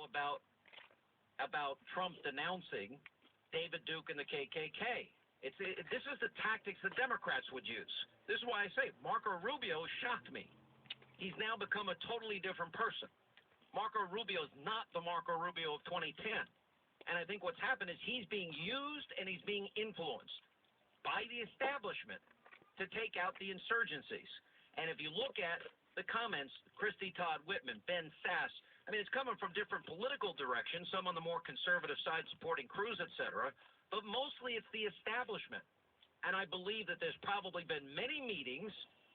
about Trump denouncing David Duke and the KKK. This is the tactics the Democrats would use. This is why I say Marco Rubio shocked me. He's now become a totally different person. Marco Rubio is not the Marco Rubio of 2010. And I think what's happened is he's being used and he's being influenced by the establishment to take out the insurgencies. And if you look at the comments, Christy Todd Whitman, Ben Sass, I mean, it's coming from different political directions, some on the more conservative side supporting Cruz, et cetera, but mostly it's the establishment. And I believe that there's probably been many meetings,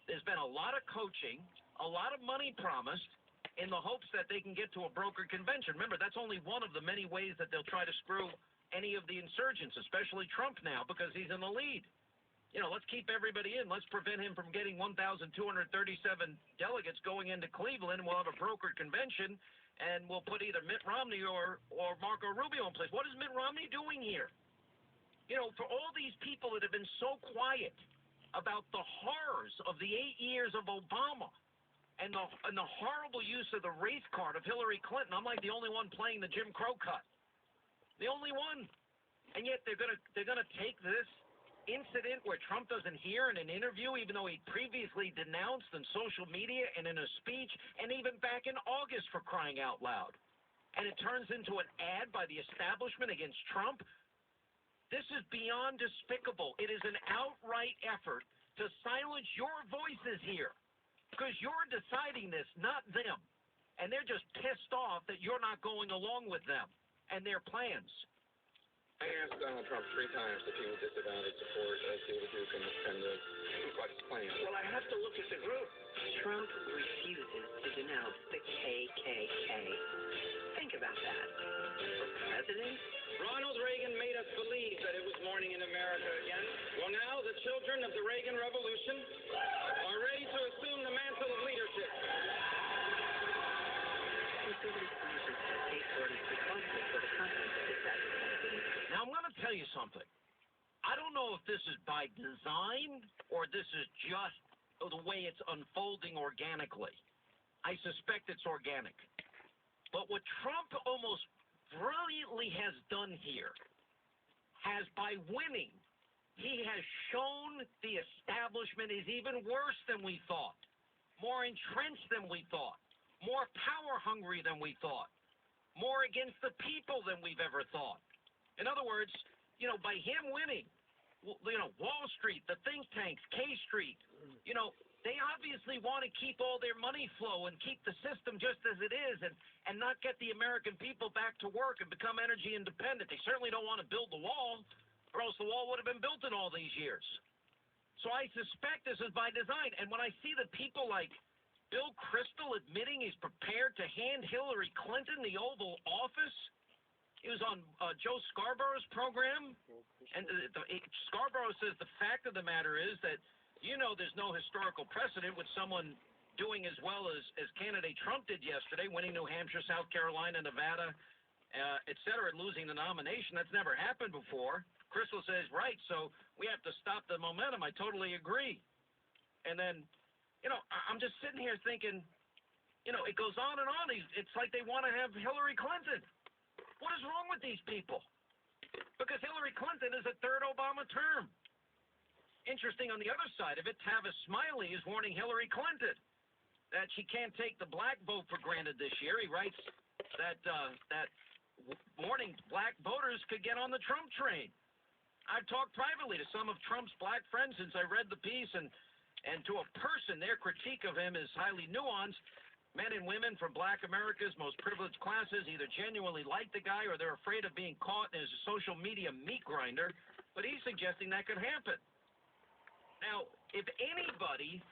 there's been a lot of coaching, a lot of money promised in the hopes that they can get to a brokered convention. Remember, that's only one of the many ways that they'll try to screw any of the insurgents, especially Trump now, because he's in the lead. You know, let's keep everybody in. Let's prevent him from getting 1,237 delegates going into Cleveland, and we'll have a brokered convention, and we'll put either Mitt Romney or Marco Rubio in place. What is Mitt Romney doing here? You know, for all these people that have been so quiet about the horrors of the 8 years of Obama and the horrible use of the race card of Hillary Clinton, I'm like the only one playing the Jim Crow cut. The only one. And yet they're gonna take this incident where Trump doesn't hear in an interview, even though he previously denounced on social media and in a speech, and even back in August, for crying out loud. And it turns into an ad by the establishment against Trump. This is beyond despicable. It is an outright effort to silence your voices here, because you're deciding this, not them. And they're just pissed off that you're not going along with them and their plans. I asked Donald Trump 3 times if he would disavow his support of David Duke and the Ku Klux Klan. Well, I have to look at the group. Trump refuses to denounce the KKK. Think about that. For president? Ronald Reagan made us believe that it was morning in America again. Well, now the children of the Reagan Revolution are ready to assume the mantle of leadership. Now, I'm going to tell you something. I don't know if this is by design or this is just the way it's unfolding organically. I suspect it's organic. But what Trump almost brilliantly has done here has, by winning, he has shown the establishment is even worse than we thought, more entrenched than we thought, more power-hungry than we thought, more against the people than we've ever thought. In other words, you know, by him winning, you know, Wall Street, the think tanks, K Street, you know, they obviously want to keep all their money flow and keep the system just as it is and not get the American people back to work and become energy independent. They certainly don't want to build the wall, or else the wall would have been built in all these years. So I suspect this is by design. And when I see the people like Bill Kristol admitting he's prepared to hand Hillary Clinton the Oval Office. He was on Joe Scarborough's program, and Scarborough says the fact of the matter is that, you know, there's no historical precedent with someone doing as well as candidate Trump did yesterday, winning New Hampshire, South Carolina, Nevada, et cetera, and losing the nomination. That's never happened before. Kristol says, right, so we have to stop the momentum. I totally agree. And then, you know, I'm just sitting here thinking, you know, it goes on and on. It's like they want to have Hillary Clinton. What is wrong with these people? Because Hillary Clinton is a third Obama term. Interesting, on the other side of it, Tavis Smiley is warning Hillary Clinton that she can't take the black vote for granted this year. He writes that warning black voters could get on the Trump train. I've talked privately to some of Trump's black friends since I read the piece, and to a person, their critique of him is highly nuanced. Men and women from black America's most privileged classes either genuinely like the guy or they're afraid of being caught as a social media meat grinder, but he's suggesting that could happen. Now, if anybody